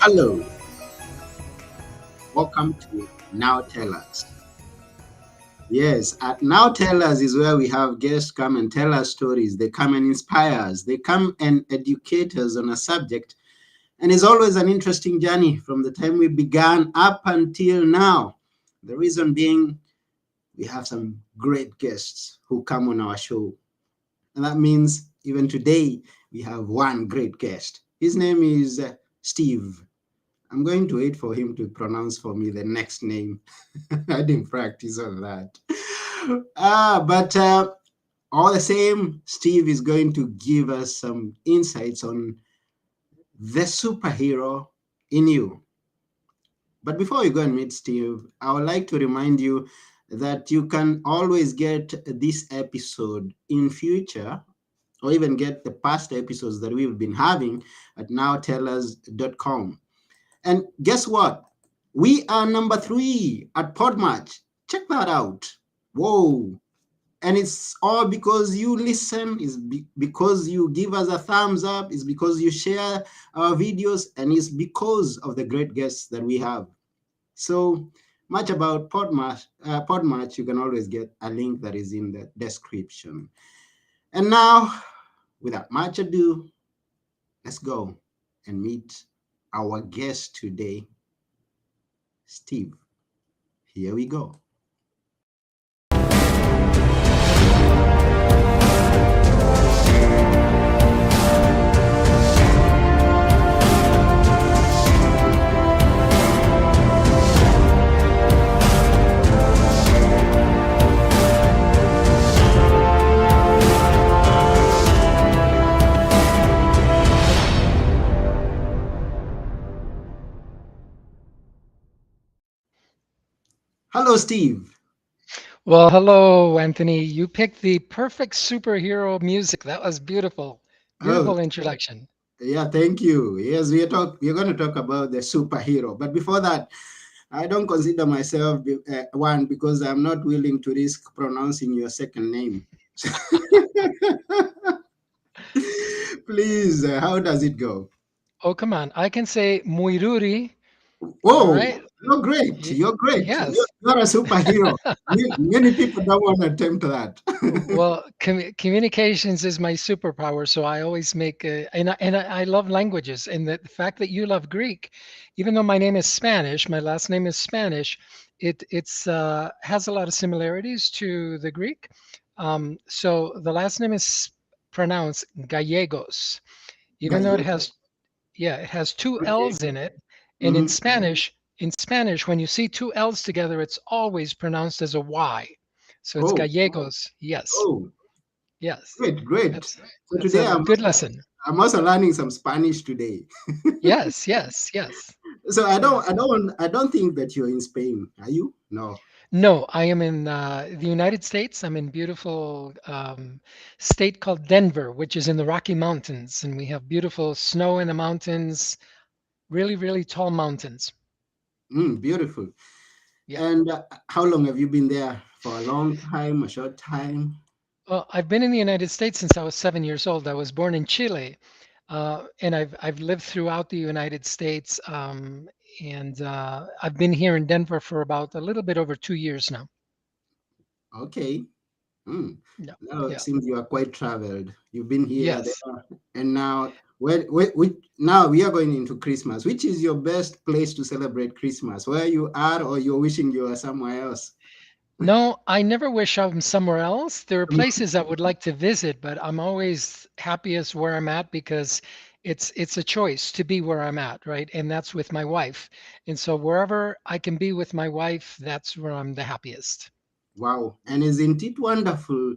Hello, welcome to Now Tell Us. Yes, at Now Tell Us is where we have guests come and tell us stories. They come and inspire us. They come and educate us on a subject. And it's always an interesting journey from the time we began up until now. The reason being, we have some great guests who come on our show. And that means even today, we have one great guest. His name is Steve. I'm going to wait for him to pronounce for me the next name. I didn't practice on that. But all the same, Steve is going to give us some insights on the superhero in you. But before you go and meet Steve, I would like to remind you that you can always get this episode in future or even get the past episodes that we've been having at nowtellus.com. And guess what? We are number 3 at Podmatch. Check that out. Whoa. And it's all because you listen, it's because you give us a thumbs up, it's because you share our videos, and it's because of the great guests that we have. So much about Podmatch, you can always get a link that is in the description. And now, without much ado, let's go and meet our guest today, Steve. Here we go. Hello, Steve. Well, hello, Anthony. You picked the perfect superhero music. That was beautiful. Oh, Beautiful introduction. yeah, thank you. Yes, we're going to talk about the superhero. But before that, I don't consider myself one because I'm not willing to risk pronouncing your second name. Please, how does it go? Oh, come on. I can say Muiruri. All Oh, right. you're great. Y- You're great. You're, yes. you're a superhero. Many people don't want to attempt that. Well, communications is my superpower, so I always make and I love languages, and the fact that you love Greek, even though my name is Spanish, my last name is Spanish, it's has a lot of similarities to the Greek. So the last name is pronounced Gallegos, even though it Gallego. has it has two L's Gallego. in it, and Mhm. In Spanish, when you see two L's together, it's always pronounced as a Y. So it's Oh, Gallegos. Yes. oh, Yes, great, great. that's So that's today a good lesson. I'm also learning some Spanish today. Yes, yes, yes, So I don't, yes. I don't, I don't think that you're in Spain. Are you? No. No, I am in the United States. I'm in beautiful state called Denver, which is in the Rocky Mountains, and we have beautiful snow in the mountains. Really, really tall mountains. Beautiful. Yeah. And how long have you been there? For a long time, a short time? Well, I've been in the United States since I was 7 years old. I was born in Chile, and I've lived throughout the United States, and I've been here in Denver for about a little bit over 2 years now. Okay. Hmm. Yeah, Now it yeah, seems you are quite traveled. You've been here, yes. there, and now now we are going into Christmas. Which is your best place to celebrate Christmas? Where you are, or you're wishing you are somewhere else? No, I never wish I'm somewhere else. There are places I would like to visit, but I'm always happiest where I'm at because it's a choice to be where I'm at, right? And that's with my wife. And so wherever I can be with my wife, that's where I'm the happiest. Wow. And isn't it wonderful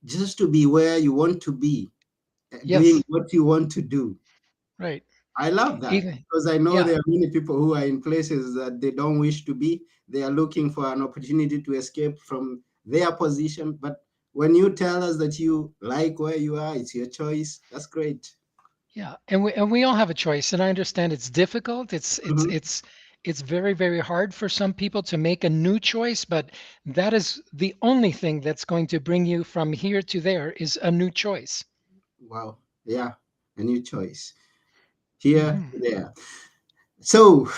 just to be where you want to be, doing Yes, what you want to do? right. I love that Even because I know yeah, there are many people who are in places that they don't wish to be. They are looking for an opportunity to escape from their position. But when you tell us that you like where you are, it's your choice. That's great. yeah. And we all have a choice. And I understand it's difficult. Mhm. It's very, very hard for some people to make a new choice, but that is the only thing that's going to bring you from here to there is a new choice. Wow. Yeah, a new choice. Here, Hmm. there. So,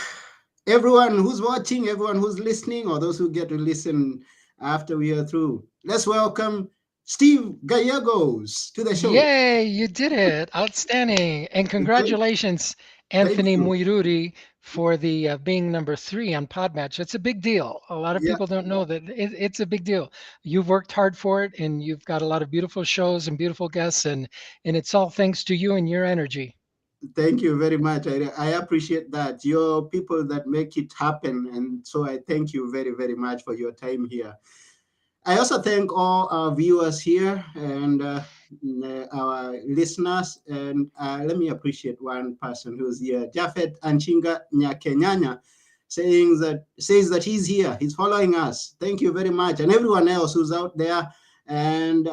everyone who's watching, everyone who's listening, or those who get to listen after we are through, let's welcome Steve Gallegos to the show. Yay, you did it. Outstanding. And Great. congratulations, Thank Anthony you. Muiruri, for the being number 3 on Podmatch. It's a big deal. A lot of Yeah, people don't know that it's a big deal. You've worked hard for it, and you've got a lot of beautiful shows and beautiful guests, and it's all thanks to you and your energy. thank you very much. I appreciate that. You're people that make it happen. And so I thank you very, very much for your time here. I also thank all our viewers here and our listeners. And let me appreciate one person who's here, Jafet Anchinga Nyakenyanya, says that he's here. He's following us. Thank you very much, and everyone else who's out there. And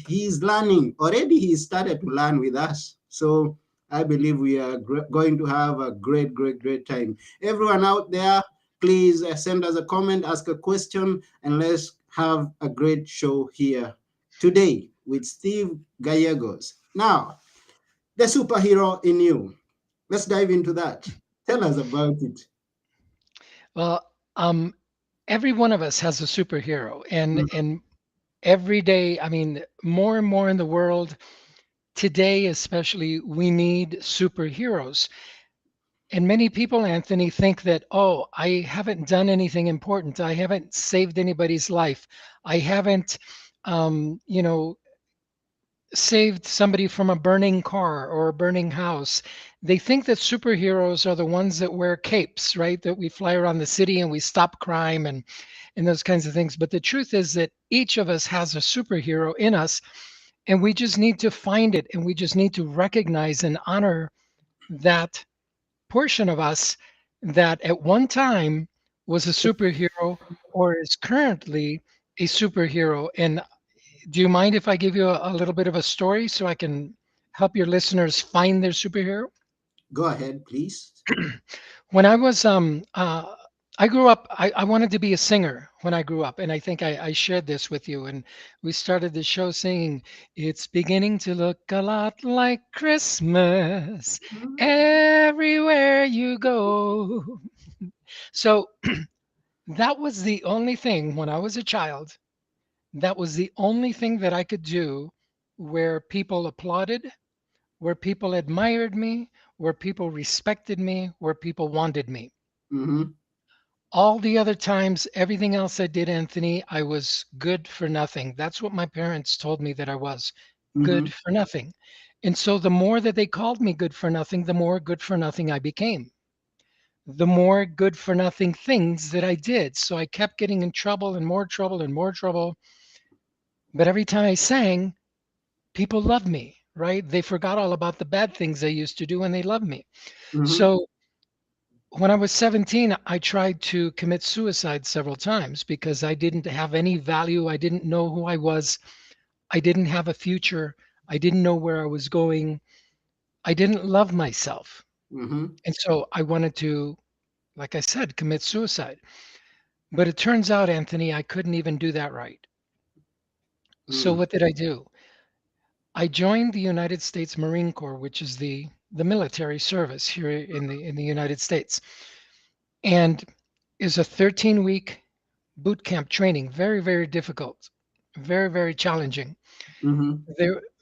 he's learning already. He started to learn with us. So I believe we are going to have a great, great, great time. Everyone out there, please send us a comment, ask a question, and let's have a great show here today with Steve Gallegos. Now, the superhero in you. Let's dive into that. Tell us about it. Well, every one of us has a superhero, and Mhm, and every day, I mean, more and more in the world today, especially, we need superheroes. And many people, Anthony, think that, oh, I haven't done anything important. I haven't saved anybody's life. I haven't, you know, saved somebody from a burning car or a burning house. They think that superheroes are the ones that wear capes, right? That we fly around the city and we stop crime and those kinds of things. But the truth is that each of us has a superhero in us, and we just need to find it, and we just need to recognize and honor that portion of us that at one time was a superhero or is currently a superhero. And do you mind if I give you a little bit of a story so I can help your listeners find their superhero? Go ahead, please. When I was I grew up, I wanted to be a singer when I grew up, and I think I shared this with you. And we started the show singing, "It's beginning to look a lot like Christmas Mhm, everywhere you go." So that was the only thing when I was a child, that was the only thing that I could do where people applauded, where people admired me, where people respected me, where people wanted me. mhm, All the other times, everything else I did, Anthony, I was good for nothing. That's what my parents told me that I was, mhm, good for nothing. And so the more that they called me good for nothing, the more good for nothing I became. The more good for nothing things that I did. So I kept getting in trouble and more trouble and more trouble. But every time I sang, people loved me, right? They forgot all about the bad things I used to do and they loved me. mhm, So when I was 17, I tried to commit suicide several times because I didn't have any value. I didn't know who I was. I didn't have a future. I didn't know where I was going. I didn't love myself. mhm, And so I wanted to, like I said, commit suicide. But it turns out, Anthony, I couldn't even do that right. So mhm, what did I do? I joined the United States Marine Corps, which is the military service here in the United States, and is a 13-week boot camp training. Very, very difficult, very, very challenging. mhm,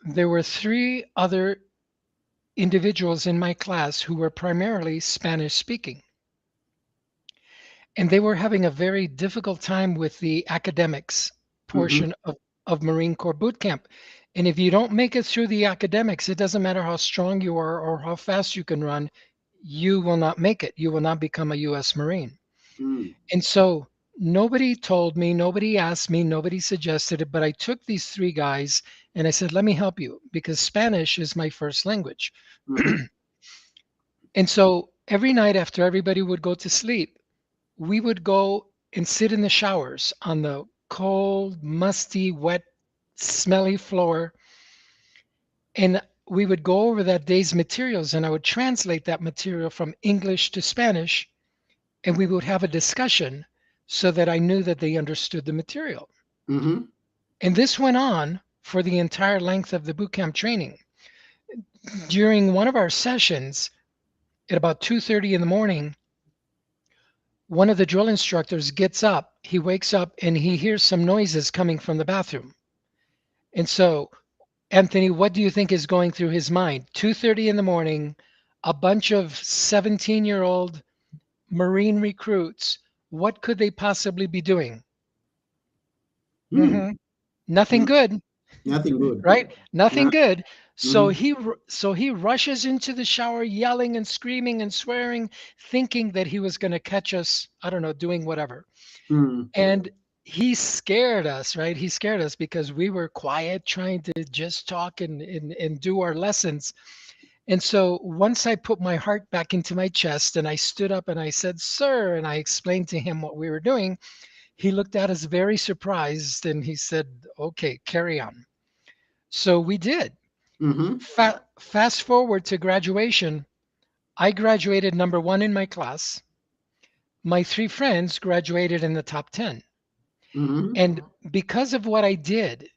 There were 3 other individuals in my class who were primarily Spanish speaking, and they were having a very difficult time with the academics mhm, portion of Marine Corps boot camp. And if you don't make it through the academics, it doesn't matter how strong you are or how fast you can run, you will not make it. You will not become a US Marine. mhm, And so nobody told me, nobody asked me, nobody suggested it, but I took these 3 guys and I said, let me help you because Spanish is my first language. mhm, And so every night after everybody would go to sleep, we would go and sit in the showers on the cold, musty, wet, smelly floor. And we would go over that day's materials and I would translate that material from English to Spanish and we would have a discussion so that I knew that they understood the material. mhm, And this went on for the entire length of the boot camp training. During one of our sessions, At about 2:30 in the morning, one of the drill instructors gets up. He wakes up and he hears some noises coming from the bathroom. And so, Anthony, what do you think is going through his mind? 2:30 in the morning, a bunch of 17-year-old Marine recruits. What could they possibly be doing? Hmm. Nothing Hmm. good, Nothing good. right? Nothing Yeah. good. So Mm-hmm. he rushes into the shower yelling and screaming and swearing, thinking that he was going to catch us, I don't know, doing whatever. Mm-hmm. And he scared us, right? He scared us because we were quiet, trying to just talk and do our lessons. And so once I put my heart back into my chest and I stood up and I said, "Sir," and I explained to him what we were doing, he looked at us very surprised and he said, "Okay, carry on." So we did. Mm-hmm. Fast forward to graduation. I graduated number one in my class. My three friends graduated in the top 10. Mm-hmm. And because of what I did,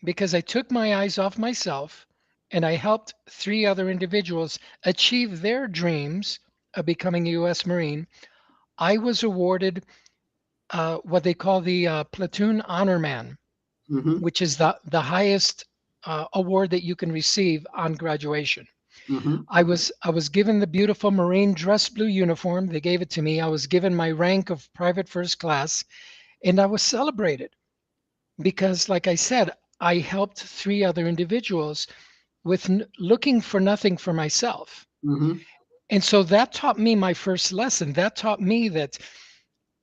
because I took my eyes off myself and I helped three other individuals achieve their dreams of becoming a U.S. Marine, I was awarded what they call the Platoon Honor Man, Mm-hmm. which is the highest award that you can receive on graduation. Mm-hmm. I was given the beautiful Marine dress blue uniform. They gave it to me. I was given my rank of private first class, and I was celebrated because, like I said, I helped three other individuals with looking for nothing for myself. Mm-hmm. And so that taught me my first lesson. That taught me that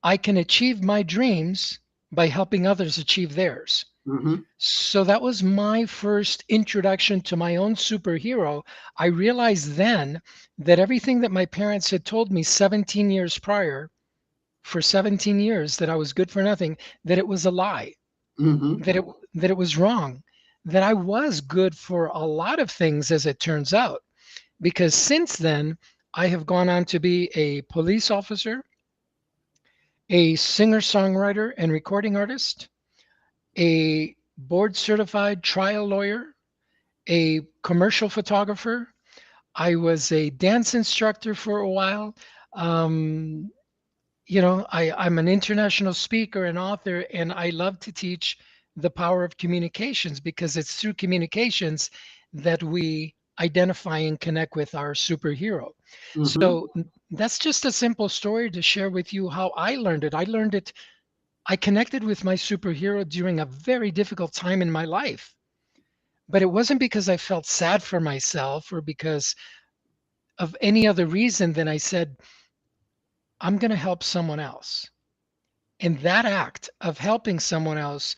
I can achieve my dreams by helping others achieve theirs. Mm-hmm. So that was my first introduction to my own superhero. I realized then that everything that my parents had told me 17 years prior, for 17 years, that I was good for nothing, that it was a lie, Mm-hmm. that it that it was wrong, that I was good for a lot of things as it turns out. Because since then, I have gone on to be a police officer, a singer-songwriter and recording artist, a board certified trial lawyer, a commercial photographer. I was a dance instructor for a while. Um, I'm an international speaker and author, and I love to teach the power of communications because it's through communications that we identify and connect with our superhero. Mm-hmm. So that's just a simple story to share with you how I learned it. I connected with my superhero during a very difficult time in my life. But it wasn't because I felt sad for myself or because of any other reason than I said, I'm going to help someone else. And that act of helping someone else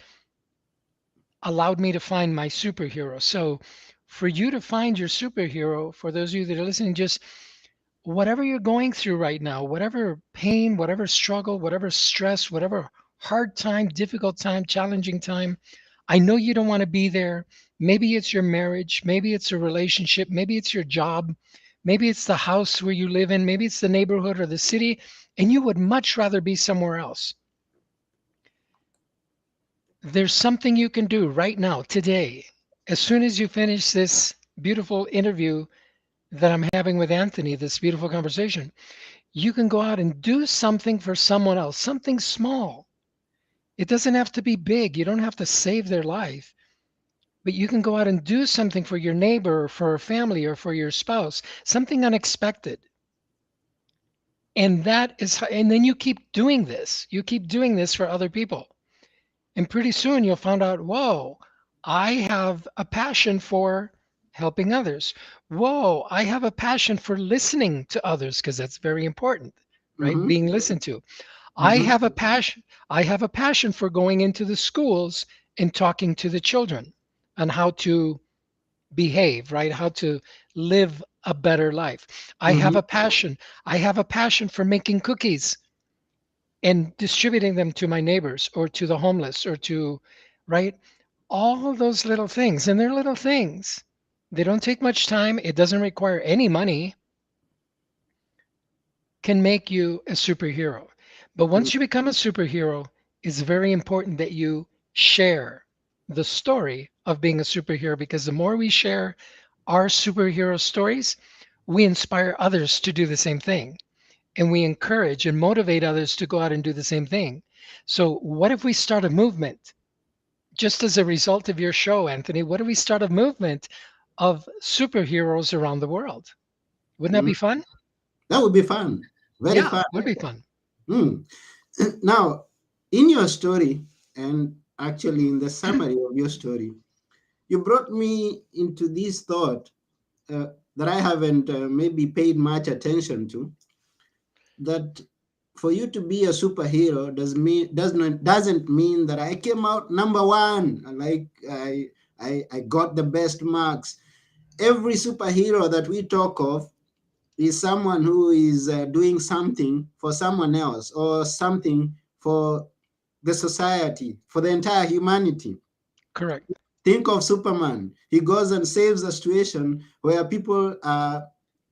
allowed me to find my superhero. So, for you to find your superhero, for those of you that are listening, just whatever you're going through right now, whatever pain, whatever struggle, whatever stress, whatever hard time, difficult time, challenging time, I know you don't want to be there. Maybe it's your marriage, maybe it's a relationship, maybe it's your job, maybe it's the house where you live in, maybe it's the neighborhood or the city, and you would much rather be somewhere else. There's something you can do right now, today. As soon as you finish this beautiful interview that I'm having with Anthony, this beautiful conversation, you can go out and do something for someone else, something small. It doesn't have to be big. You don't have to save their life, but you can go out and do something for your neighbor or for a family or for your spouse, something unexpected. And then you keep doing this. You keep doing this for other people. And pretty soon you'll find out, whoa, I have a passion for helping others. Whoa, I have a passion for listening to others because that's very important, right? Mm-hmm. Being listened to. I Mm-hmm. have a passion. I have a passion for going into the schools and talking to the children on how to behave, right? How to live a better life. I have Mm-hmm. a passion. I have a passion for making cookies and distributing them to my neighbors or to the homeless or to, right? All those little things. And they're little things. They don't take much time. It doesn't require any money, can make you a superhero. But once you become a superhero, it's very important that you share the story of being a superhero because the more we share our superhero stories, we inspire others to do the same thing, and we encourage and motivate others to go out and do the same thing. So, what if we start a movement just as a result of your show, Anthony? What if we start a movement of superheroes around the world? Wouldn't that Mm, be fun? that would be fun. Very Yeah, fun. would be fun. Mm. Now, in your story, and actually in the summary of your story, you brought me into this thought uh, that I haven't maybe paid much attention to. That for you to be a superhero doesn't mean that I came out number one, like I got the best marks. Every superhero that we talk of is someone who is doing something for someone else or something for the society, for the entire humanity. Correct. Think of Superman. He goes and saves a situation where people are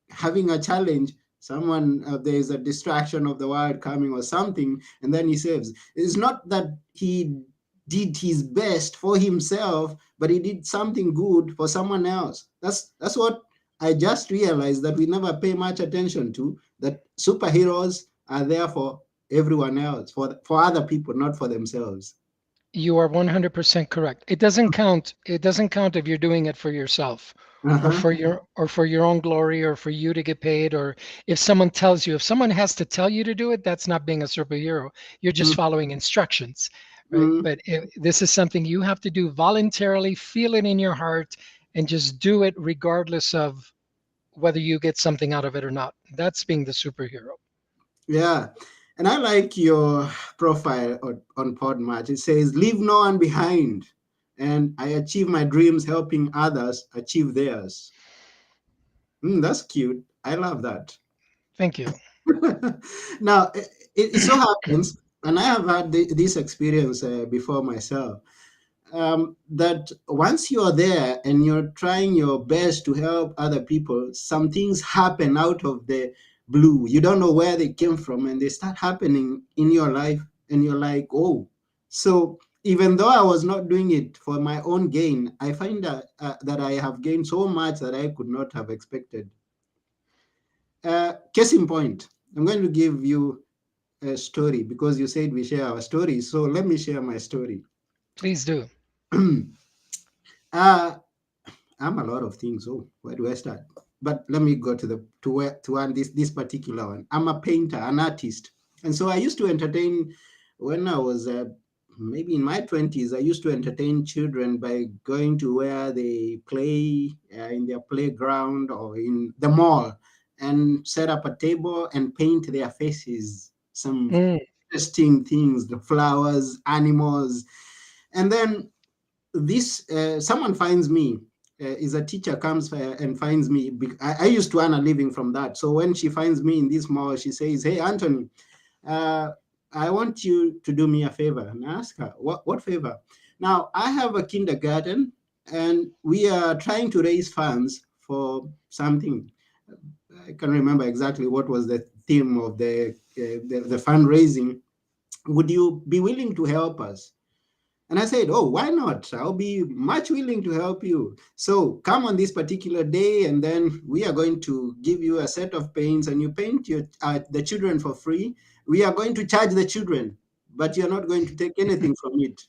having a challenge. Someone, there is a distraction of the world coming or something, and then he saves. It's not that he did his best for himself, but he did something good for someone else. That's what I just realized, that we never pay much attention to. That superheroes are there for everyone else, for other people, not for themselves. You are 100% correct. It doesn't count. It doesn't count if you're doing it for yourself Uh-huh. or for your own glory or for you to get paid, or if someone tells you, if someone has to tell you to do it, that's not being a superhero. You're just following instructions, right? Mm-hmm. But if, this is something you have to do voluntarily, feel it in your heart, and just do it regardless of whether you get something out of it or not. That's being the superhero. Yeah. And I like your profile on Podmatch. It says, leave no one behind. And I achieve my dreams helping others achieve theirs. That's cute. I love that. Thank you. Now, it so happens, and I have had this experience before myself, that once you're there and you're trying your best to help other people, some things happen out of the blue. You don't know where they came from, and they start happening in your life, and you're like, oh. So even though I was not doing it for my own gain, I find that I have gained so much that I could not have expected. Case in point, I'm going to give you a story because you said we share our stories. So let me share my story. Please do. uh, I'm a lot of things. Oh, where do I start? But let me go to one this particular one. I'm a painter, an artist, and so I used to entertain when I was maybe in my 20s. I used to entertain children by going to where they play in their playground or in the mall, and set up a table and paint their faces. Some Mm, interesting things, the flowers, animals, and then this someone finds me, is a teacher comes and finds me. I used to earn a living from that, so when she finds me in this mall, she says, hey Anthony, uh, I want you to do me a favor. And I ask her, what favor? Now I have a kindergarten, and we are trying to raise funds for something. I can't remember exactly what was the theme of the fundraising. Would you be willing to help us? And I said, oh, why not? I'll be much willing to help you. So come on this particular day, and then we are going to give you a set of paints, and you paint the children for free. We are going to charge the children, but you're not going to take anything from it.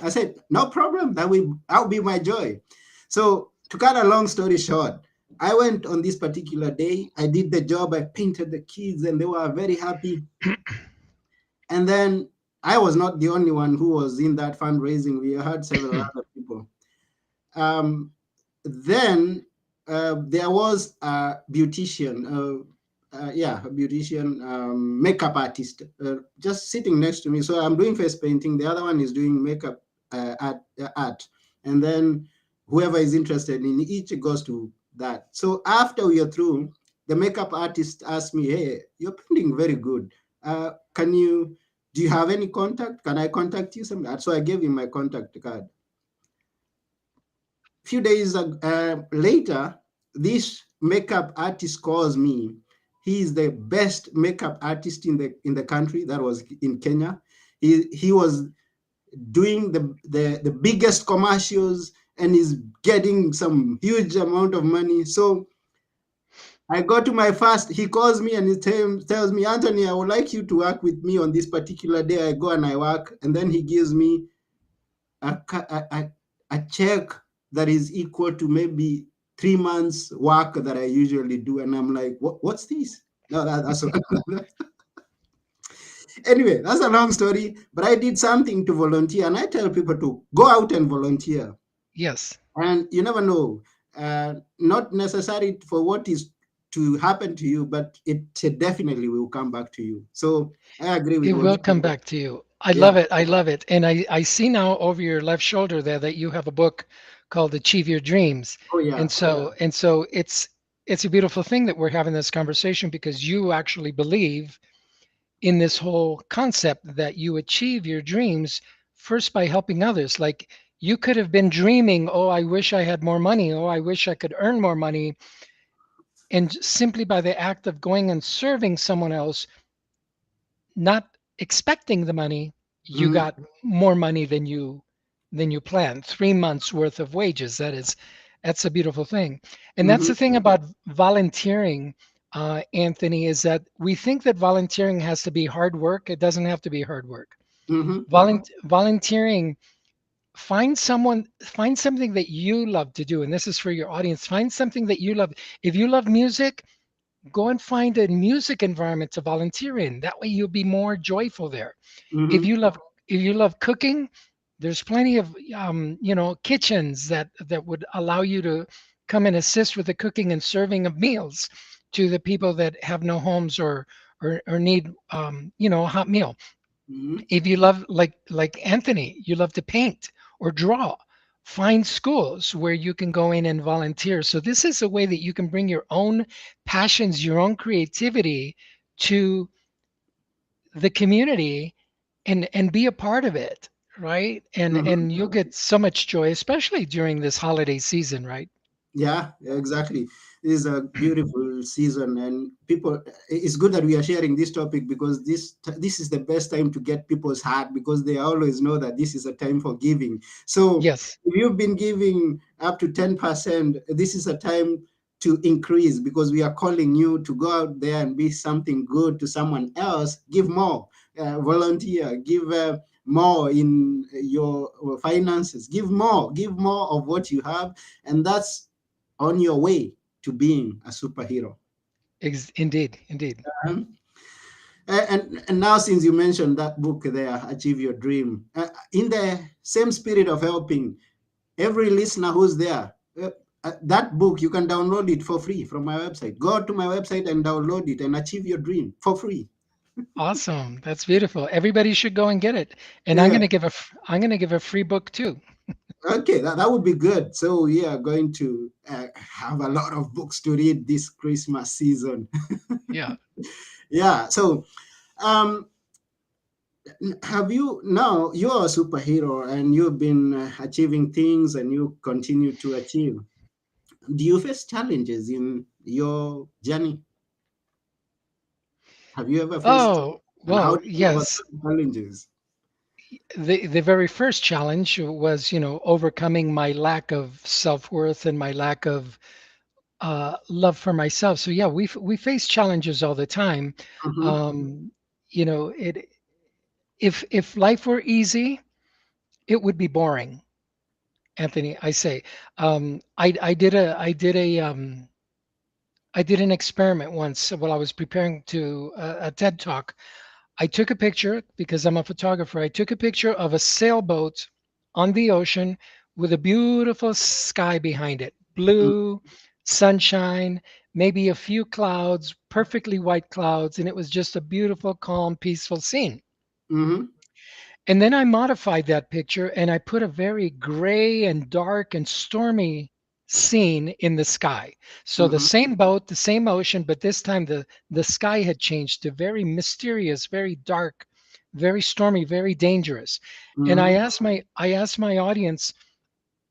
I said, no problem. That'll be my joy. So to cut a long story short, I went on this particular day. I did the job. I painted the kids, and they were very happy. And then I was not the only one who was in that fundraising. We had several other people. Um, then there was a beautician, a beautician, makeup artist, just sitting next to me. So I'm doing face painting. The other one is doing makeup art. And then whoever is interested in each goes to that. So after we are through, the makeup artist asked me, hey, you're painting very good. Do you have any contact? Can I contact you? So I gave him my contact card. Few days later, this makeup artist calls me. He is the best makeup artist in the country. That was in Kenya. He was doing the biggest commercials, and is getting some huge amount of money. So I go to my first, he calls me and tells me, Anthony, I would like you to work with me on this particular day. I go and I work, and then he gives me a check that is equal to maybe 3 months work that I usually do. And I'm like, what's this? No, that's anyway, that's a long story, but I did something to volunteer, and I tell people to go out and volunteer. Yes, And you never know, not necessary for what is to happen to you, but it definitely will come back to you. So I agree with it what will you come said. back to you. I Yeah. love it. I love it. And I see now over your left shoulder there that you have a book called Achieve Your Dreams. Oh, yeah. And so it's a beautiful thing that we're having this conversation because you actually believe in this whole concept that you achieve your dreams first by helping others. Like you could have been dreaming, oh, I wish I had more money, oh, I wish I could earn more money. And simply by the act of going and serving someone else, not expecting the money, you Hmm. got more money than you planned. 3 months worth of wages. That's a beautiful thing. And that's Hmm. the thing about volunteering, Anthony, is that we think that volunteering has to be hard work. It doesn't have to be hard work. Hmm. Volunteering, find something that you love to do. And this is for your audience. Find something that you love. If you love music, go and find a music environment to volunteer in. That way you'll be more joyful there. If Hmm. you love if you love cooking, there's plenty of kitchens that would allow you to come and assist with the cooking and serving of meals to the people that have no homes or need a hot meal. Hmm. If you love like Anthony, you love to paint or draw, find schools where you can go in and volunteer. So this is a way that you can bring your own passions, your own creativity to the community and be a part of it, right? Hmm. And you'll get so much joy, especially during this holiday season, right? Yeah, exactly. This is a beautiful season, and people. It's good that we are sharing this topic because this is the best time to get people's heart because they always know that this is a time for giving. So Yes, if you've been giving up to 10%, this is a time to increase because we are calling you to go out there and be something good to someone else. Give more, volunteer, give. More in your finances, give more of what you have, and that's on your way to being a superhero. indeed, indeed. Um, and now, since you mentioned that book there, Achieve Your Dream, in the same spirit of helping every listener who's there, that book, you can download it for free from my website. Go to my website and download it and achieve your dream for free. Awesome. That's beautiful. Everybody should go and get it. And Yeah. I'm going to give a free book too. Okay, that would be good. So we are going to have a lot of books to read this Christmas season. Yeah. Yeah. So um, have you now you're a superhero and you've been achieving things and you continue to achieve. Do you face challenges in your journey? Have you ever faced, Oh, and how well, did you yes. overcome challenges? The very first challenge was, overcoming my lack of self-worth and my lack of love for myself. So yeah, we face challenges all the time. Mm-hmm. Um, it if life were easy, it would be boring, Anthony. I say, I did an experiment once while I was preparing to a TED talk. I took a picture because I'm a photographer. I took a picture of a sailboat on the ocean with a beautiful sky behind it, blue, sunshine, maybe a few clouds, perfectly white clouds, and it was just a beautiful, calm, peaceful scene. Mm-hmm. And then I modified that picture and I put a very gray and dark and stormy scene in the sky. So the Mm-hmm. same boat, the same ocean, but this time the sky had changed to very mysterious, very dark, very stormy, very dangerous. And Mm-hmm. I asked my audience,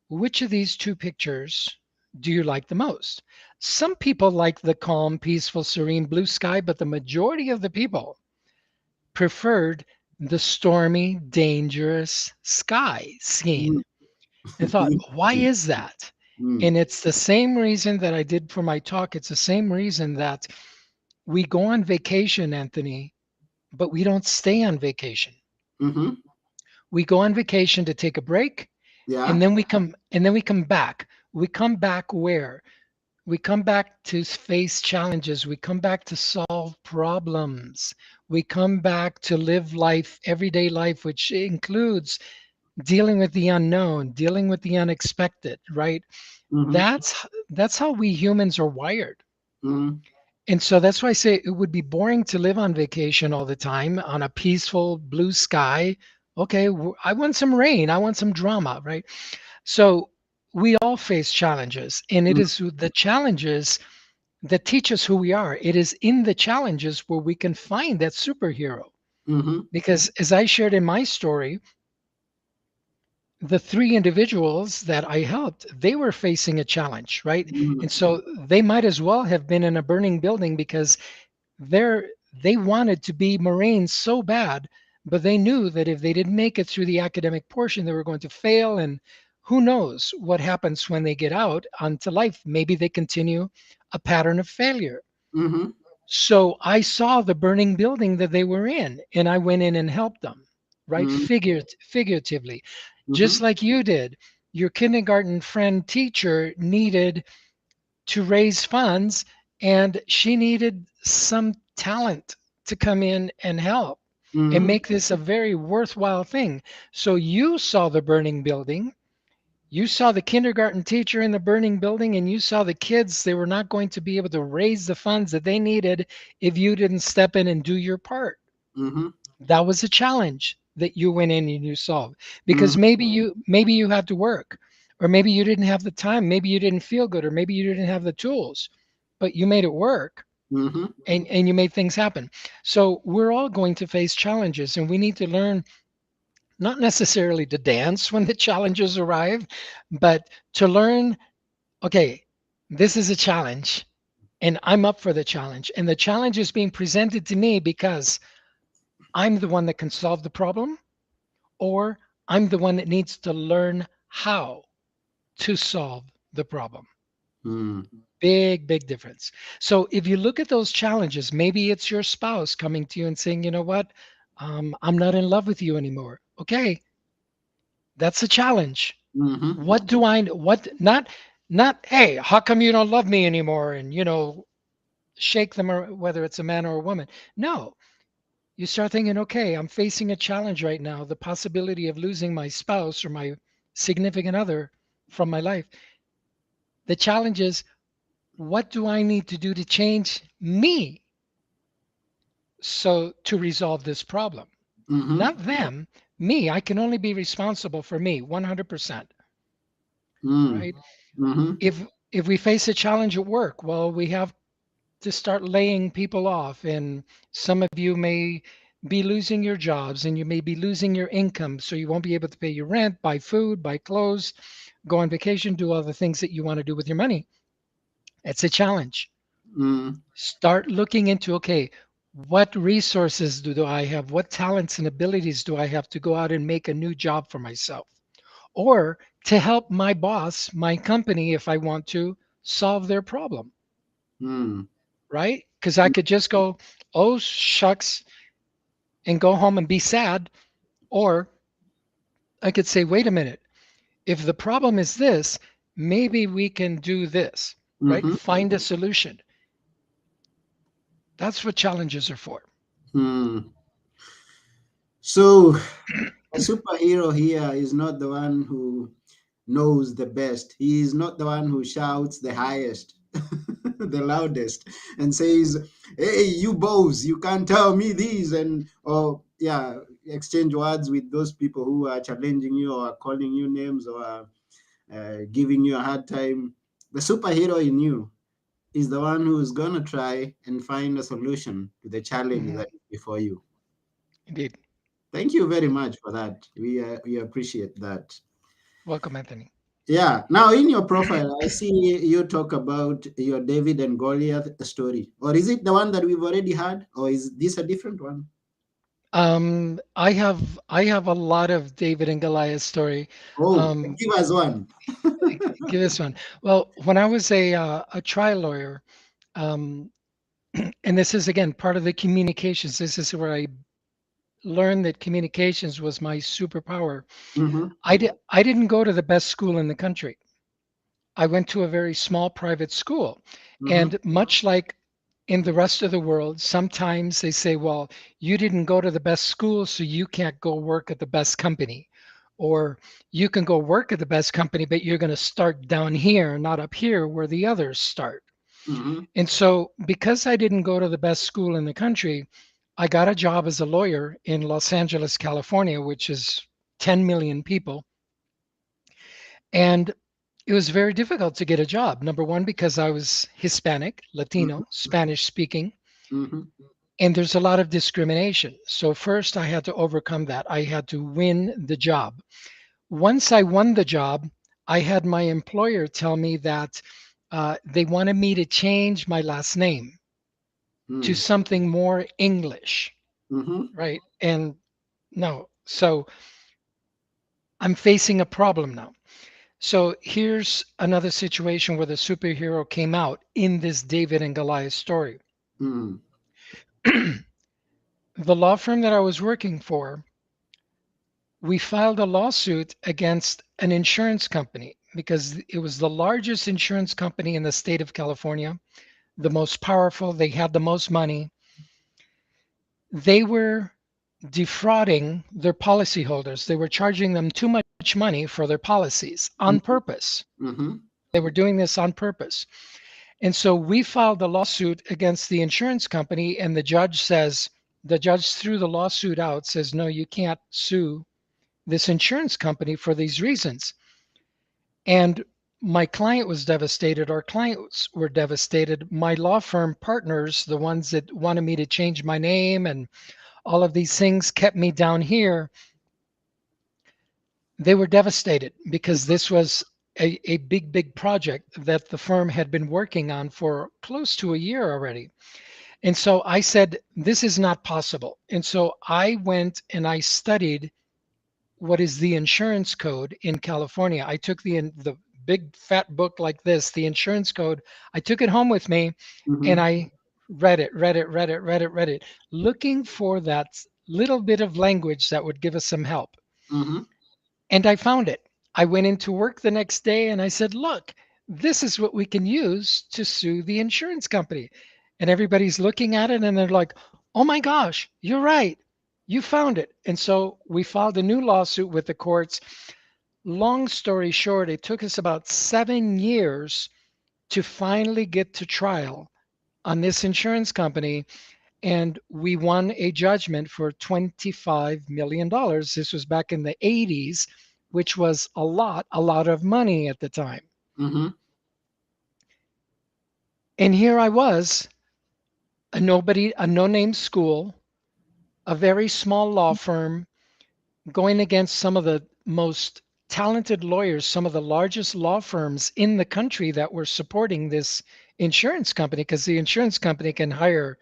which of these two pictures do you like the most? Some people like the calm, peaceful, serene blue sky, but the majority of the people preferred the stormy, dangerous sky scene. And thought, why is that? Mm. And it's the same reason that I did for my talk. It's the same reason that we go on vacation, Anthony, but we don't stay on vacation. Mm-hmm. We go on vacation to take a break, Yeah. and then we come back. We come back where? We come back to face challenges. We come back to solve problems. We come back to live life, everyday life, which includes dealing with the unknown, dealing with the unexpected, right? Mm-hmm. That's how we humans are wired. Mm-hmm. And so that's why I say it would be boring to live on vacation all the time on a peaceful blue sky. Okay, I want some rain, I want some drama, right? So we all face challenges, and it is the challenges that teach us who we are. It is in the challenges where we can find that superhero. Mm-hmm. Because as I shared in my story, the three individuals that I helped, they were facing a challenge, right? And so they might as well have been in a burning building because they're they wanted to be Marines so bad, but they knew that if they didn't make it through the academic portion, they were going to fail. And who knows what happens when they get out onto life? Maybe they continue a pattern of failure. Mm-hmm. So I saw the burning building that they were in, and I went in and helped them, right? Mm-hmm. Figuratively, Mm-hmm. just like you did. Your kindergarten friend teacher needed to raise funds, and she needed some talent to come in and help and Mm-hmm. make this a very worthwhile thing. So you saw the burning building, you saw the kindergarten teacher in the burning building, and you saw the kids. They were not going to be able to raise the funds that they needed if you didn't step in and do your part. Mm-hmm. That was a challenge that you went in and you solved, Mm-hmm. because maybe you had to work, or maybe you didn't have the time, maybe you didn't feel good, or maybe you didn't have the tools, but you made it work, Mm-hmm. and you made things happen. So we're all going to face challenges, and we need to learn not necessarily to dance when the challenges arrive, but to learn, okay, this is a challenge, and I'm up for the challenge. And the challenge is being presented to me because I'm the one that can solve the problem, or I'm the one that needs to learn how to solve the problem. Mm-hmm. Big difference. So if you look at those challenges, maybe it's your spouse coming to you and saying, you know what, I'm not in love with you anymore. Okay, that's a challenge. Mm-hmm. What do I, what, not, hey, how come you don't love me anymore? And, shake them, or whether it's a man or a woman. No, you start thinking, okay, I'm facing a challenge right now, the possibility of losing my spouse or my significant other from my life. The challenge is, what do I need to do to change me so to resolve this problem? Mm-hmm. Not them, me. I can only be responsible for me 100%, right? Mm-hmm. If we face a challenge at work, well, we have to start laying people off, and some of you may be losing your jobs, and you may be losing your income, so you won't be able to pay your rent, buy food, buy clothes, go on vacation, do all the things that you want to do with your money. It's a challenge. Mm-hmm. Start looking into, okay, what resources do I have, what talents and abilities do I have to go out and make a new job for myself, or to help my boss, my company, if I want to solve their problem, Mm-hmm. right? Because I could just go, oh shucks, and go home and be sad. Or I could say, wait a minute, if the problem is this, maybe we can do this, right? Mm-hmm. Find a solution. That's what challenges are for. Mm. So a superhero here is not the one who knows the best. He is not the one who shouts the highest, the loudest, and says, "Hey, you bows, you can't tell me these," and or yeah, exchange words with those people who are challenging you or calling you names or giving you a hard time. The superhero in you is the one who's gonna try and find a solution to the challenge Mhm. that is before you. Indeed. Thank you very much for that. We appreciate that. Welcome, Anthony. Yeah. Now, in your profile, I see you talk about your David and Goliath story. Or is it the one that we've already had? Or is this a different one? I have a lot of David and Goliath story. Oh, Um, give us one. Give this one. Well, when I was a trial lawyer, um, and this is again part of the communications. This is where I learned that communications was my superpower. Mm-hmm. I didn't go to the best school in the country. I went to a very small private school. Mm-hmm. And much like in the rest of the world, sometimes they say, well, you didn't go to the best school, so you can't go work at the best company. Or you can go work at the best company, but you're going to start down here, not up here where the others start. Mm-hmm. And so, because I didn't go to the best school in the country, I got a job as a lawyer in Los Angeles, California, which is 10 million people. And it was very difficult to get a job. Number one, because I was Hispanic, Latino, Spanish speaking, Mm-hmm. and there's a lot of discrimination. So, first, I had to overcome that. I had to win the job. Once I won the job, I had my employer tell me that they wanted me to change my last name to Mm-hmm. something more English, Mm-hmm. right? And no, so I'm facing a problem now. So here's another situation where the superhero came out in this David and Goliath story. Mm-hmm. The law firm that I was working for, we filed a lawsuit against an insurance company because it was the largest insurance company in the state of California, the most powerful, they had the most money. They were defrauding their policyholders. They were charging them too much money for their policies on purpose. Mm-hmm. They were doing this on purpose. And so we filed a lawsuit against the insurance company, and the judge threw the lawsuit out, says, no, you can't sue this insurance company for these reasons. And my client was devastated. Our clients were devastated. My law firm partners, the ones that wanted me to change my name and all of these things kept me down here, they were devastated because this was a big, big project that the firm had been working on for close to a year already. And so I said, this is not possible. And so I went and I studied what is the insurance code in California. I took the big fat book like this, the insurance code. I took it home with me and Mm-hmm. I read it, looking for that little bit of language that would give us some help. Mm-hmm. And I found it. I went into work the next day and I said, look, this is what we can use to sue the insurance company. And everybody's looking at it and they're like, oh my gosh, you're right. You found it. And so we filed a new lawsuit with the courts. Long story short, it took us about 7 years to finally get to trial on this insurance company. And we won a judgment for $25 million. This was back in the 80s, which was a lot of money at the time. Mm-hmm. And here I was, a no name school, a very small law firm, going against some of the most talented lawyers, some of the largest law firms in the country that were supporting this insurance company because the insurance company can hire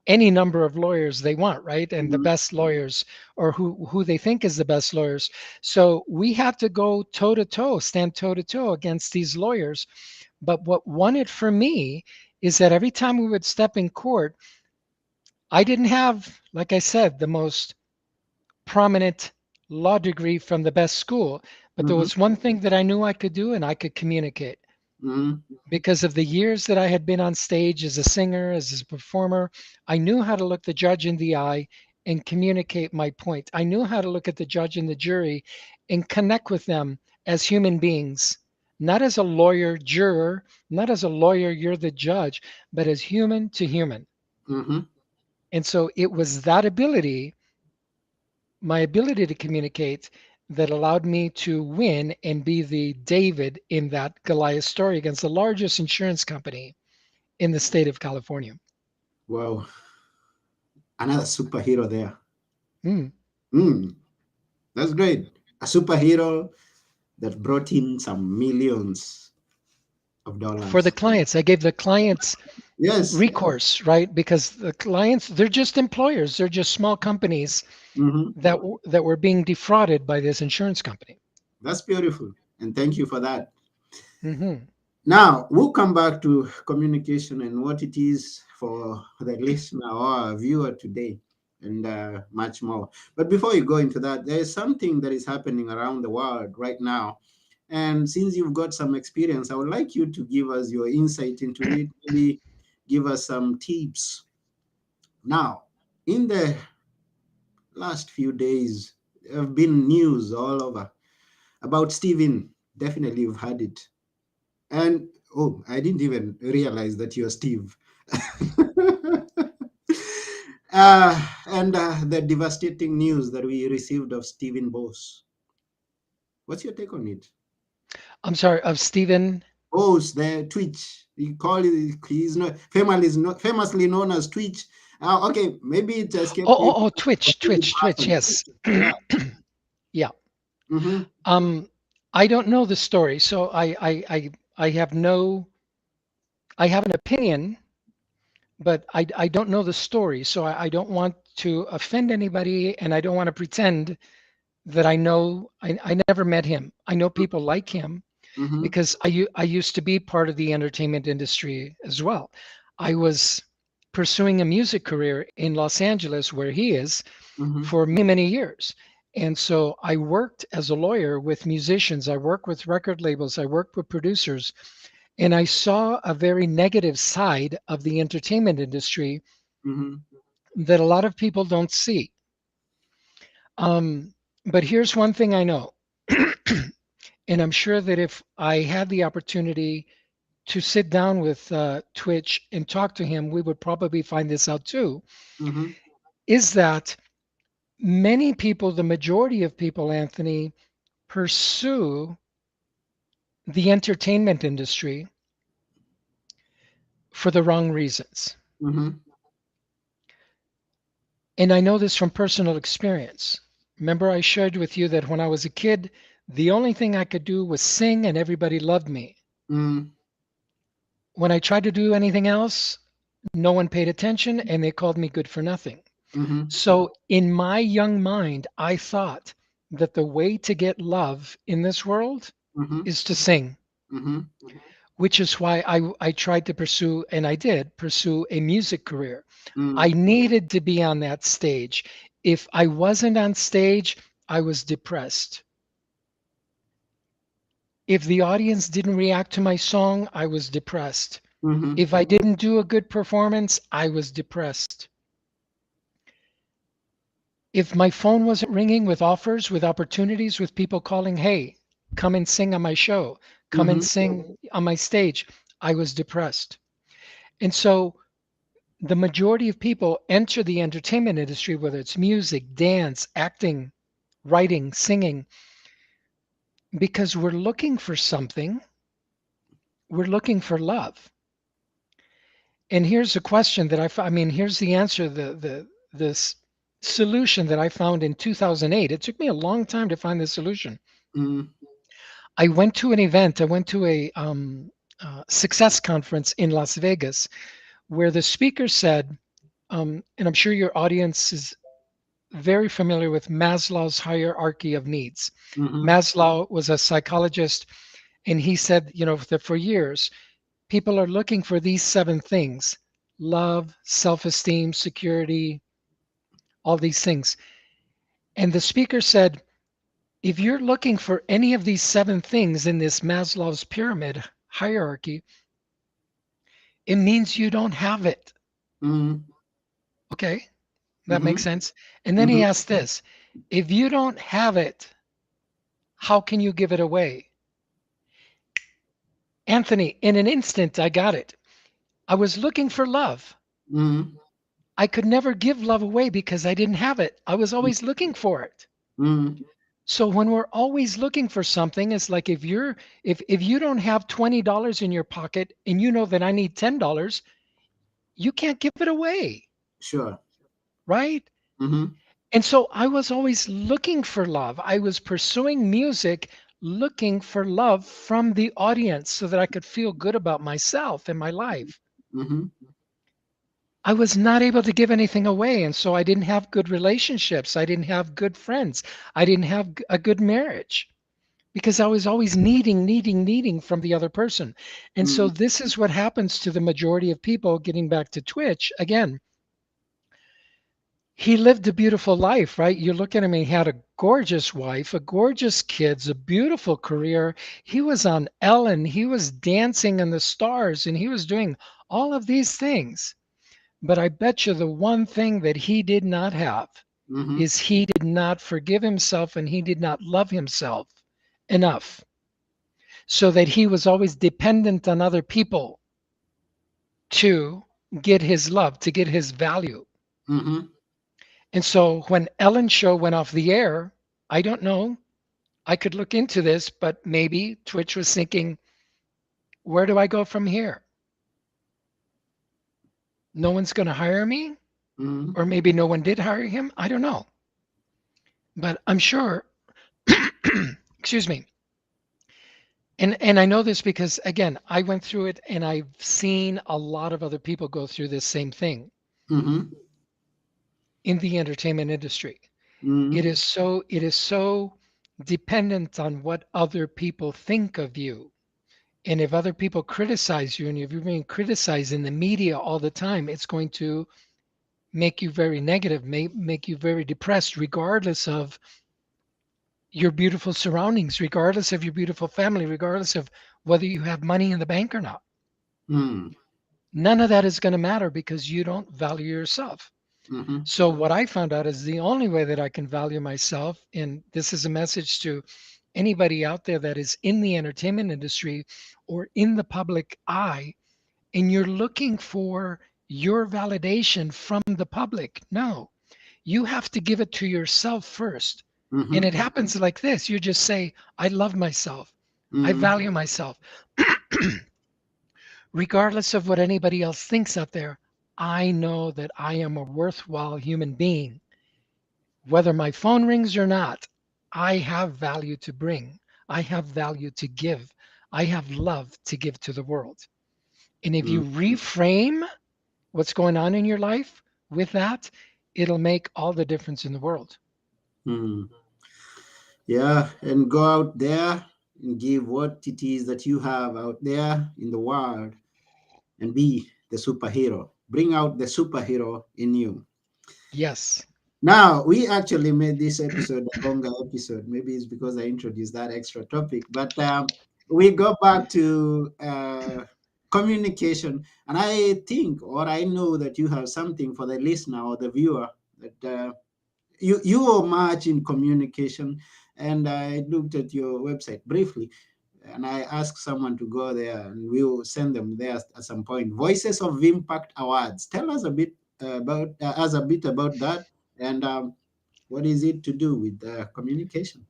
any number of lawyers they want, right? And the Mm-hmm. best lawyers or who they think is the best lawyers. So we had to go toe to toe, stand toe to toe against these lawyers. But what won it for me is that every time we would step in court, I didn't have, like I said, the most prominent law degree from the best school, but there Mm-hmm. was one thing that I knew I could do and I could communicate Mm-hmm. because of the years that I had been on stage as a singer, as a performer. I knew how to look the judge in the eye and communicate my point. I knew how to look at the judge and the jury and connect with them as human beings, not as a lawyer juror, not as a lawyer, you're the judge, but as human to human. Mm-hmm. And so it was that ability, my ability to communicate, that allowed me to win and be the David in that Goliath story against the largest insurance company in the state of California. Wow, another superhero there. Mm. Mm, that's great. A superhero that brought in some millions. of for the dollars. clients. I gave the clients Yes. recourse, right? Because the clients, they're just employers, they're just small companies Hmm. that were being defrauded by this insurance company. That's beautiful. And thank you for that. Hmm. Now, we'll come back to communication and what it is for the listener or viewer today, and much more. But before you go into that, there is something that is happening around the world right now. And since you've got some experience, I would like you to give us your insight into it, maybe give us some tips. Now, in the last few days, there have been news all over about Stephen. Definitely, you've heard it. And oh, I didn't even realize that you're Steve. And the devastating news that we received of Stephen Bose. What's your take on it? I'm sorry, of Stephen. Bose, the Twitch. He call it, he's not famously known as Twitch. Okay, maybe it escaped you. Twitch. Yes, Yeah. yeah. Mm-hmm. Um, I don't know the story, so I have no. I have an opinion, but I don't know the story, so I don't want to offend anybody, and I don't want to pretend that I know. I never met him. I know people like him Mm-hmm. because I used to be part of the entertainment industry as well. I was pursuing a music career in Los Angeles, where he is, Mm-hmm. for many years. And so I worked as a lawyer with musicians, I worked with record labels, I worked with producers, and I saw a very negative side of the entertainment industry Mm-hmm. that a lot of people don't see. But here's one thing I know, and I'm sure that if I had the opportunity to sit down with Twitch and talk to him, we would probably find this out too, Mm-hmm. is that many people, the majority of people, Anthony, pursue the entertainment industry for the wrong reasons. Mm-hmm. And I know this from personal experience. Remember, I shared with you that when I was a kid, the only thing I could do was sing and everybody loved me. Mm-hmm. When I tried to do anything else, no one paid attention and they called me good for nothing. Mm-hmm. So, in my young mind, I thought that the way to get love in this world Mm-hmm. is to sing, Mm-hmm. which is why I tried to pursue, and I did pursue, a music career. I Mm-hmm. needed to be on that stage. If I wasn't on stage, I was depressed. If the audience didn't react to my song, I was depressed. Mm-hmm. If I didn't do a good performance, I was depressed. If my phone wasn't ringing with offers, with opportunities, with people calling, hey, come and sing on my show, come and Mm-hmm. sing on my stage, I was depressed. And so the majority of people enter the entertainment industry, whether it's music, dance, acting, writing, singing, because we're looking for something, we're looking for love. And here's a question that I mean, here's the answer, this solution that I found in 2008. It took me a long time to find the solution. Mm-hmm. I went to an event, I went to a success conference in Las Vegas where the speaker said, and I'm sure your audience is very familiar with Maslow's hierarchy of needs. Mm-hmm. Maslow was a psychologist, and he said, that for years, people are looking for these seven things: love, self esteem, security, all these things. And the speaker said, if you're looking for any of these seven things in this Maslow's pyramid hierarchy, it means you don't have it. Mm-hmm. Okay, that makes Mm-hmm. sense. And then he Mm-hmm. asked this: if you don't have it, how can you give it away? Anthony, in an instant, I got it. I was looking for love. Mm-hmm. I could never give love away because I didn't have it. I was always looking for it. Mm-hmm. So when we're always looking for something, it's like if you don't have $20 in your pocket and you know that I need $10, you can't give it away, Sure. right? Mm-hmm. And so I was always looking for love. I was pursuing music looking for love from the audience so that I could feel good about myself and my life. Mm-hmm. I was not able to give anything away. And so I didn't have good relationships. I didn't have good friends. I didn't have a good marriage because I was always needing from the other person. And so Mm-hmm. this is what happens to the majority of people. Getting back to Twitch again, he lived a beautiful life, right? You look at him, he had a gorgeous wife, a gorgeous kids, a beautiful career. He was on Ellen, he was dancing in the stars, and he was doing all of these things. But I bet you the one thing that he did not have Mm-hmm. is he did not forgive himself and he did not love himself enough, so that he was always dependent on other people to get his love, to get his value. Mm-hmm. And so when Ellen's show went off the air, I don't know. I could look into this, but maybe Twitch was thinking, where do I go from here? No one's going to hire me, Mm-hmm. or maybe no one did hire him. I don't know. But I'm sure, excuse me. And I know this because again, I went through it and I've seen a lot of other people go through this same thing Mm-hmm. in the entertainment industry. Mm-hmm. It is so dependent on what other people think of you. And if other people criticize you and if you're being criticized in the media all the time, it's going to make you very negative, make you very depressed, regardless of your beautiful surroundings, regardless of your beautiful family, regardless of whether you have money in the bank or not. Mm-hmm. None of that is going to matter because you don't value yourself. Mm-hmm. So, what I found out is the only way that I can value myself, and this is a message to anybody out there that is in the entertainment industry or in the public eye, and you're looking for your validation from the public. No, you have to give it to yourself first. And Mm-hmm. it happens like this. You just say, I love myself. I Mm-hmm. value myself. Regardless of what anybody else thinks out there, I know that I am a worthwhile human being. Whether my phone rings or not, I have value to bring. I have value to give. I have love to give to the world. And if you reframe what's going on in your life with that, it'll make all the difference in the world. Mm-hmm. Yeah, and go out there and give what it is that you have out there in the world and be the superhero. Bring out the superhero in you. Yes. Now, we actually made this episode a longer episode. Maybe it's because I introduced that extra topic, but we go back to communication. And I think, or I know that you have something for the listener or the viewer that you are much in communication. And I looked at your website briefly and I asked someone to go there and we'll send them there at some point. Voices of Impact Awards. Tell us a bit about that and what is it to do with communication?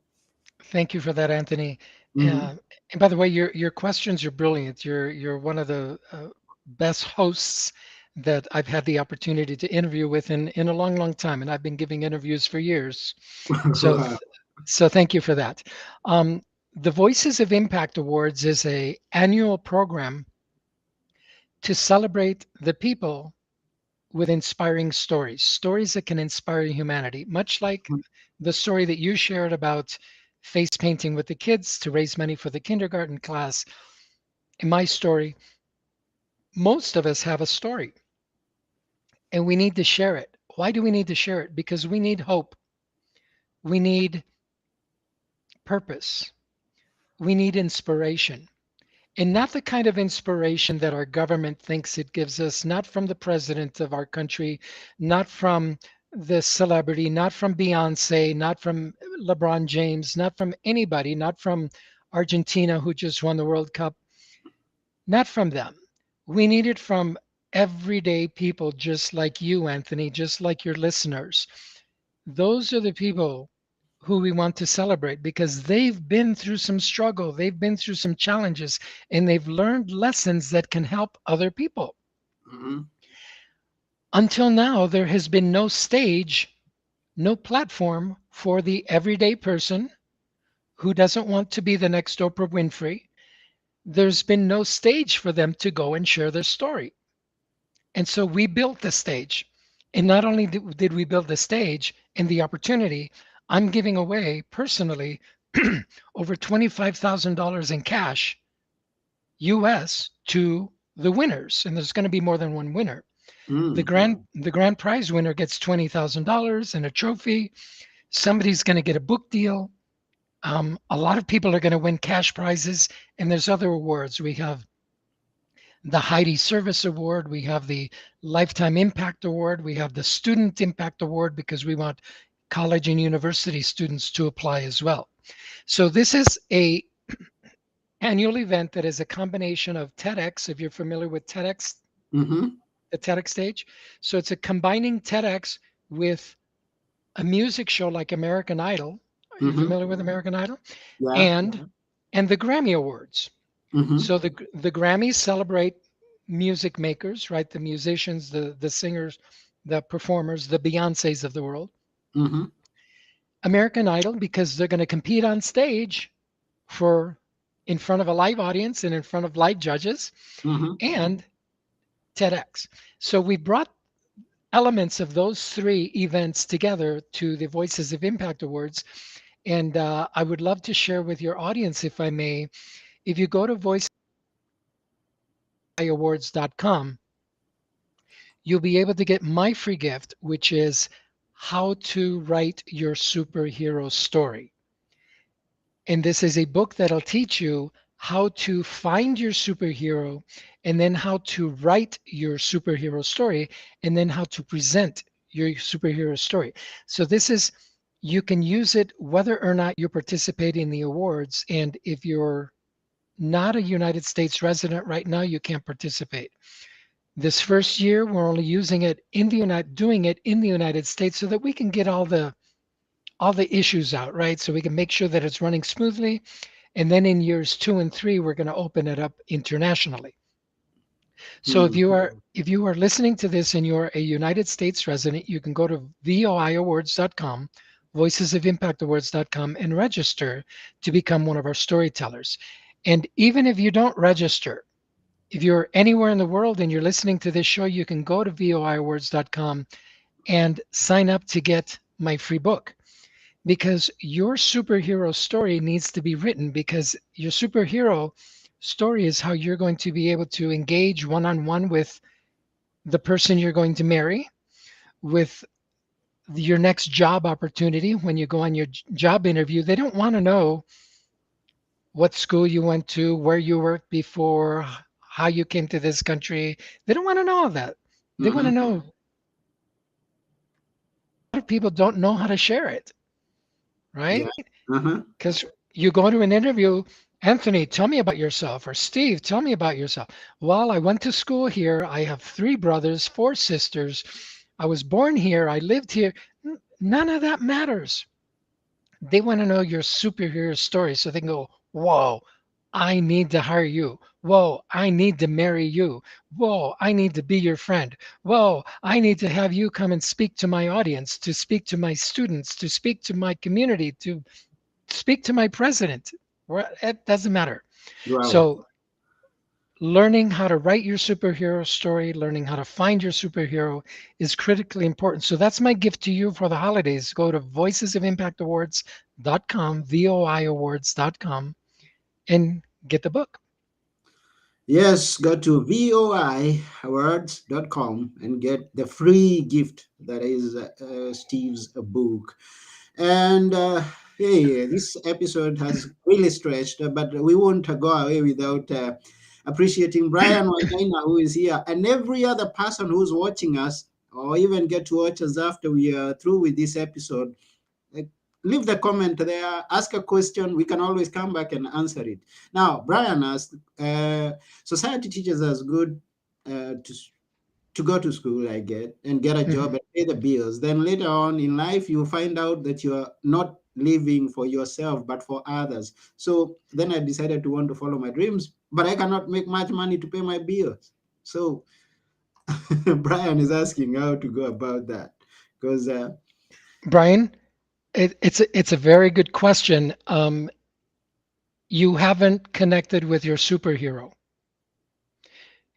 Thank you for that, Anthony. Mm-hmm. And by the way, your questions are brilliant. You're one of the best hosts that I've had the opportunity to interview with in a long time, and I've been giving interviews for years. So Wow. so thank you for that. Um, the Voices of Impact Awards is a annual program to celebrate the people with inspiring stories, stories that can inspire humanity, much like the story that you shared about face painting with the kids to raise money for the kindergarten class. In my story, most of us have a story and we need to share it. Why do we need to share it? Because we need hope, we need purpose, we need inspiration. And not the kind of inspiration that our government thinks it gives us, not from the president of our country, not from the celebrity, not from Beyonce, not from LeBron James, not from anybody, not from Argentina, who just won the World Cup, not from them. We need it from everyday people just like you, Anthony, just like your listeners. Those are the people who we want to celebrate because they've been through some struggle, they've been through some challenges, and they've learned lessons that can help other people. Mm-hmm. Until now, there has been no stage, no platform for the everyday person Who doesn't want to be the next Oprah Winfrey? There's been no stage for them to go and share their story. And so we built the stage. And not only did we build the stage and the opportunity, I'm giving away personally over $25,000 in cash US to the winners. And there's going to be more than one winner. Mm. The grand prize winner gets $20,000 and a trophy. Somebody's going to get a book deal. A lot of people are going to win cash prizes, and there's other awards. We have the Heidi Service Award, we have the Lifetime Impact Award, we have the Student Impact Award because we want college and university students to apply as well. So this is a annual event that is a combination of TEDx, if you're familiar with TEDx, Mm-hmm. the TEDx stage. So it's a combining TEDx with a music show like American Idol. Are you Mm-hmm. familiar with American Idol? Yeah. And and the Grammy Awards. Mm-hmm. So the Grammys celebrate music makers, right? The musicians, the singers, the performers, the Beyoncés of the world. Mm-hmm. American Idol because they're going to compete on stage for in front of a live audience and in front of live judges, Mm-hmm. and TEDx. So we brought elements of those three events together to the Voices of Impact Awards. And I would love to share with your audience, if I may, if you go to voicesawards.com, you'll be able to get my free gift, which is how to write your superhero story. And this is a book that'll teach you how to find your superhero and then how to write your superhero story and then how to present your superhero story. So this is you can use it whether or not you participate in the awards, and if you're not a United States resident right now, you can't participate. This first year we're only using it in the United doing it in the United States so that we can get all the issues out, right? So we can make sure that it's running smoothly. And then in years 2 and 3, we're going to open it up internationally. So if you are listening to this and you're a United States resident, you can go to voiawards.com, voicesofimpactawards.com, and register to become one of our storytellers. And even if you don't register, if you're anywhere in the world and you're listening to this show, you can go to voiawards.com and sign up to get my free book, because your superhero story needs to be written, because your superhero story is how you're going to be able to engage one-on-one with the person you're going to marry, with your next job opportunity. When you go on your job interview, they don't want to know what school you went to, where you worked before, how you came to this country. They don't want to know all that. They want to Mm-hmm. know. A lot of people don't know how to share it, right? Yeah. Uh-huh. Because you go to an interview, Anthony, tell me about yourself, or Steve, tell me about yourself. Well, I went to school here. I have 3 brothers, 4 sisters. I was born here. I lived here. None of that matters. They want to know your superhero story so they can go, whoa, I need to hire you. Whoa, I need to marry you. Whoa, I need to be your friend. Whoa, I need to have you come and speak to my audience, to speak to my students, to speak to my community, to speak to my president. It doesn't matter. Wow. So learning how to write your superhero story, learning how to find your superhero is critically important. So that's my gift to you for the holidays. Go to voicesofimpactawards.com, voiawards.com, and get the book. Yes, go to voiawards.com and get the free gift that is Steve's book. And hey, this episode has really stretched, but we won't go away without appreciating Brian Wanyina, who is here, and every other person who's watching us, or even get to watch us after we are through with this episode. Like, leave the comment there, ask a question. We can always come back and answer it. Now, Brian asked, society teaches us good to go to school, I get, and get a job Mhm. and pay the bills. Then later on in life, you find out that you are not living for yourself, but for others. So then I decided to want to follow my dreams, but I cannot make much money to pay my bills. So Brian is asking how to go about that. Because, Brian, it's a very good question. You haven't connected with your superhero.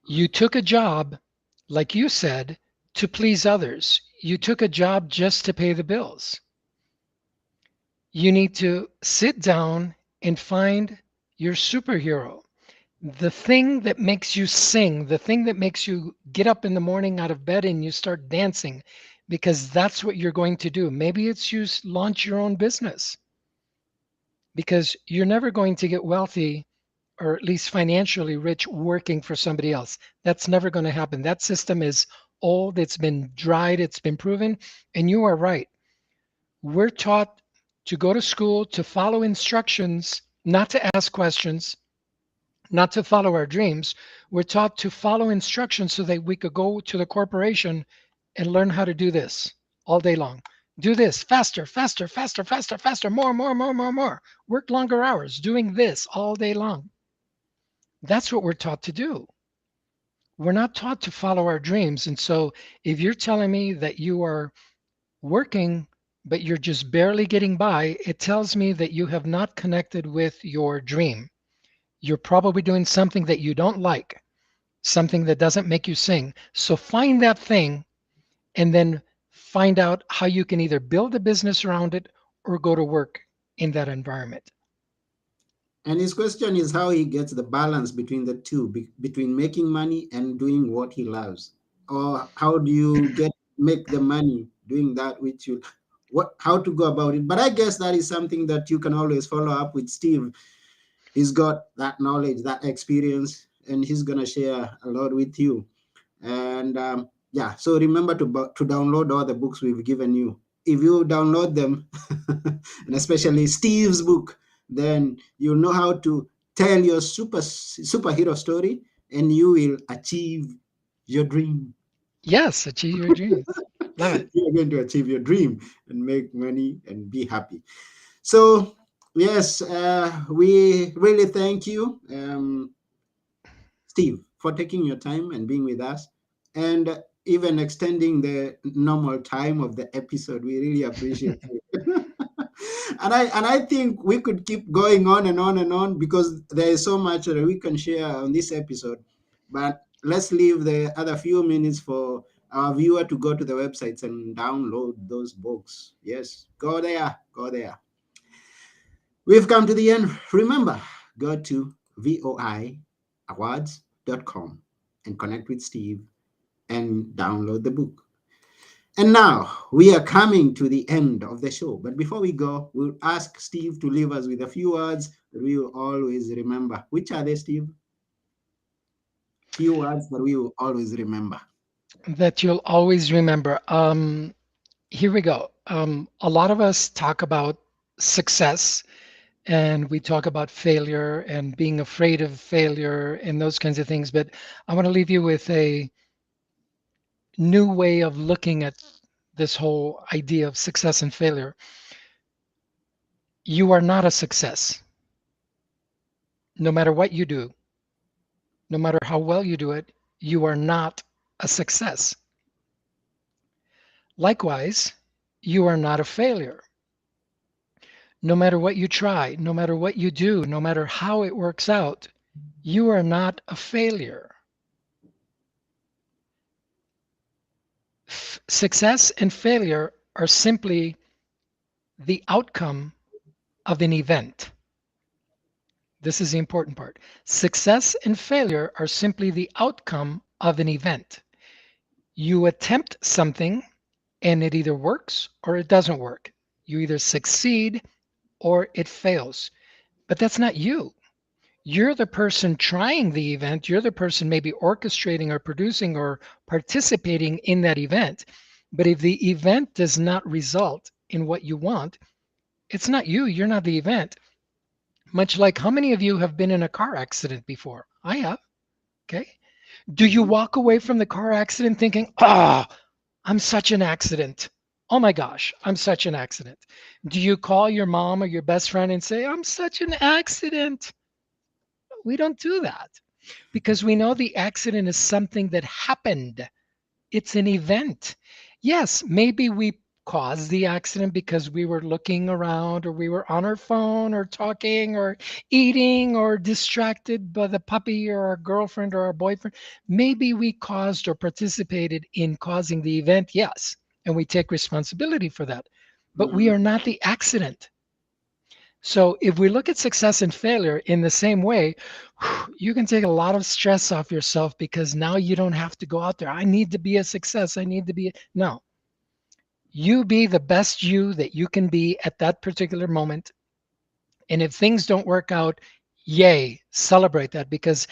You took a job, like you said, to please others. You took a job just to pay the bills. You need to sit down and find your superhero. The thing that makes you sing, the thing that makes you get up in the morning out of bed and you start dancing, because that's what you're going to do. Maybe it's you launch your own business because you're never going to get wealthy or at least financially rich working for somebody else. That's never going to happen. That system is old, it's been dried, it's been proven. And you are right. We're taught to go to school, to follow instructions, not to ask questions, not to follow our dreams. We're taught to follow instructions so that we could go to the corporation and learn how to do this all day long. Do this faster, faster, faster, faster, faster, more, more, more, more, more. Work longer hours doing this all day long. That's what we're taught to do. We're not taught to follow our dreams. And so if you're telling me that you are working, but you're just barely getting by, it tells me that you have not connected with your dream. You're probably doing something that you don't like, something that doesn't make you sing. So find that thing and then find out how you can either build a business around it or go to work in that environment. And his question is how he gets the balance between the two, between making money and doing what he loves. Or how do you make the money doing that which you what how to go about it. But I guess that is something that you can always follow up with Steve. He's got that knowledge, that experience, and he's gonna share a lot with you. And yeah, so remember to download all the books we've given you. If you download them, and especially Steve's book, then you'll know how to tell your superhero story, and you will achieve your dream. Yes, achieve your dreams. Love it. You're going to achieve your dream and make money and be happy. So yes, we really thank you, Steve, for taking your time and being with us, and even extending the normal time of the episode. We really appreciate it. And I think we could keep going on and on and on because there is so much that we can share on this episode. But let's leave the other few minutes for our viewer to go to the websites and download those books. Yes, go there, go there. We've come to the end. Remember, go to voiawards.com and connect with Steve and download the book. And now we are coming to the end of the show. But before we go, we'll ask Steve to leave us with a few words that we will always remember. Which are they, Steve? Few words that we will always remember. That you'll always remember. Here we go. A lot of us talk about success and we talk about failure and being afraid of failure and those kinds of things. But I want to leave you with a new way of looking at this whole idea of success and failure. You are not a success, no matter what you do, no matter how well you do it, you are not a success. Likewise, you are not a failure. No matter what you try, no matter what you do, no matter how it works out, you are not a failure. Success and failure are simply the outcome of an event. This is the important part. Success and failure are simply the outcome of an event. You attempt something and it either works or it doesn't work. You either succeed or it fails. But that's not you. You're the person trying the event. You're the person maybe orchestrating or producing or participating in that event. But if the event does not result in what you want, it's not you. You're not the event. Much like how many of you have been in a car accident before? I have. Okay. Do you Mhm. walk away from the car accident thinking, ah, I'm such an accident? Oh my gosh, I'm such an accident. Do you call your mom or your best friend and say, I'm such an accident? We don't do that because we know the accident is something that happened. It's an event. Yes, maybe we caused the accident because we were looking around or we were on our phone or talking or eating or distracted by the puppy or our girlfriend or our boyfriend. Maybe we caused or participated in causing the event, yes, and we take responsibility for that. But we Mhm. are not the accident. So if we look at success and failure in the same way, you can take a lot of stress off yourself because now you don't have to go out there. I need to be a success. I need to be. No, you be the best you that you can be at that particular moment. And if things don't work out, yay, celebrate that because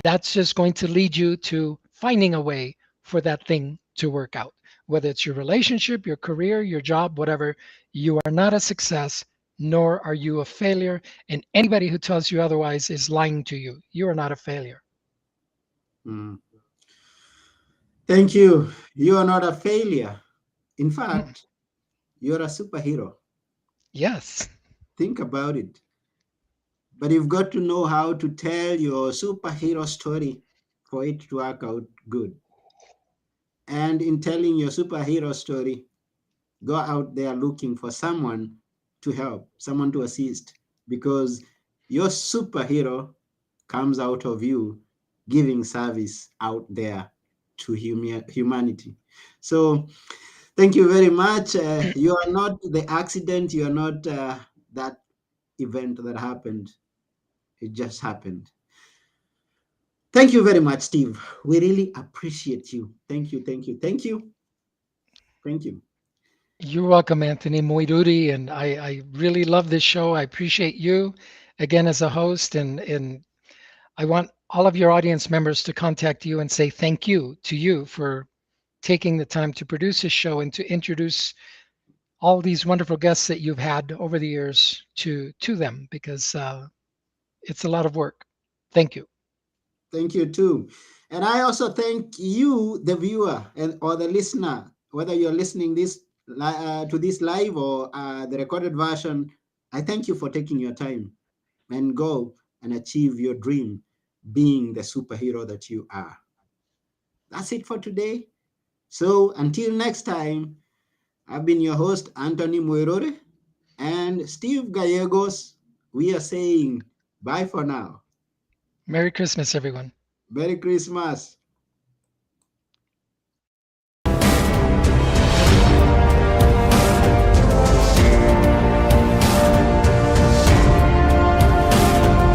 that's just going to lead you to finding a way for that thing to work out. Whether it's your relationship, your career, your job, whatever, you are not a success, nor are you a failure. And anybody who tells you otherwise is lying to you. You are not a failure. Mm. Thank you. You are not a failure. In Mm, fact, you're a superhero. yes. Think about it. But you've got to know how to tell your superhero story for it to work out good. And in telling your superhero story, go out there looking for someone to help, someone to assist, because your superhero comes out of you giving service out there to humanity. So, thank you very much. You are not the accident, you are not that event that happened. It just happened. Thank you very much, Steve. We really appreciate you. Thank you, thank you, thank you, thank you. You're welcome, Anthony Moidudi. And I really love this show. I appreciate you again as a host. And I want all of your audience members to contact you and say thank you to you for taking the time to produce this show and to introduce all these wonderful guests that you've had over the years to them because it's a lot of work. Thank you. Thank you too. And I also thank you, the viewer and or the listener, whether you're listening to this live or the recorded version. I thank you for taking your time and go and achieve your dream, being the superhero that you are. That's it for today. So until next time, I've been your host, Anthony Muirore, and Steve Gallegos. We are saying bye for now. Merry Christmas, everyone. Merry Christmas.